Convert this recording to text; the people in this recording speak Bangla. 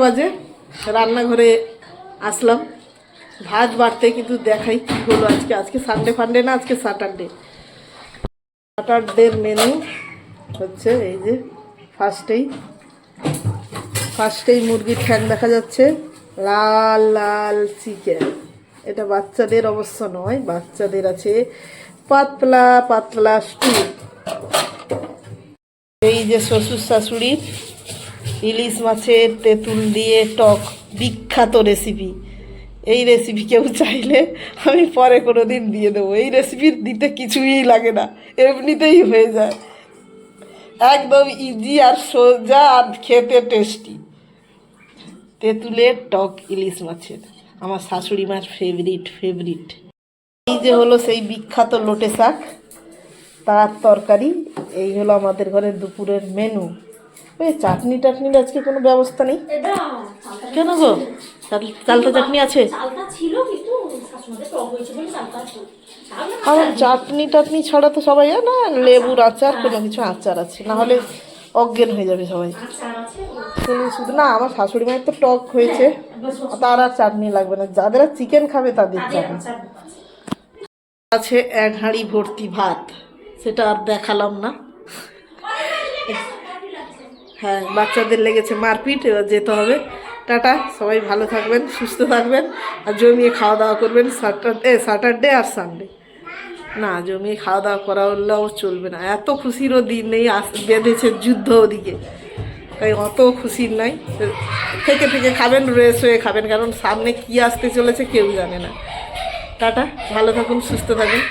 বাজে রান্নাঘরে আসলাম ভাত বাড়তে, কিন্তু দেখাই কি হলো আজকে। আজকে সানডে ফান্ডে না, আজকে স্যাটারডের মেনু হচ্ছে এই যে ফার্স্টেই মুরগির ঠ্যাং দেখা যাচ্ছে, লাল লাল চিকেন। এটা বাচ্চাদের অবশ্য নয়, বাচ্চাদের আছে পাতলা পাতলা স্টু। এই যে শ্বশুর শাশুড়ির ইলিশ মাছের তেঁতুল দিয়ে টক, বিখ্যাত রেসিপি। এই রেসিপি কেউ চাইলে আমি পরে কোনো দিন দিয়ে দেবো। এই রেসিপির দিতে কিছুই লাগে না, এমনিতেই হয়ে যায়, একদম ইজি আর সোজা আর খেতে টেস্টি। তেঁতুলের টক ইলিশ মাছের আমার শাশুড়ি মার ফেভারিট। এই যে হলো সেই বিখ্যাত লোটে শাক, তার তরকারি। এই হলো আমাদের ঘরের দুপুরের মেনু। ওই চাটনির আজকে কোনো ব্যবস্থা নেই কেন গো? চালতা চাটনি আছে? আমার চাটনি ছাড়া তো সবাই না, লেবুর আচার কোনো কিছু আচার আছে, না হলে অজ্ঞান হয়ে যাবে সবাই। শুধু না, আমার শাশুড়ি মায়ের তো টক হয়েছে, তার আর চাটনি লাগবে না, যাদের চিকেন খাবে তাদের চাটনি আছে। এক হাঁড়ি ভর্তি ভাত, সেটা আর দেখালাম না। হ্যাঁ, বাচ্চাদের লেগেছে মারপিট, এবার যেতে হবে। টাটা, সবাই ভালো থাকবেন, সুস্থ থাকবেন, আর জমিয়ে খাওয়া দাওয়া করবেন। স্যাটারডে আর সানডে না, জমিয়ে খাওয়া দাওয়া করা হলেও চলবে না। এত খুশিরও দিন নেই, বেঁধেছে যুদ্ধ ওদিকে, তাই অত খুশির নাই। থেকে খাবেন, রেস্ট হয়ে খাবেন, কারণ সামনে কি আসতে চলেছে কেউ জানে না। টাটা, ভালো থাকুন, সুস্থ থাকুন।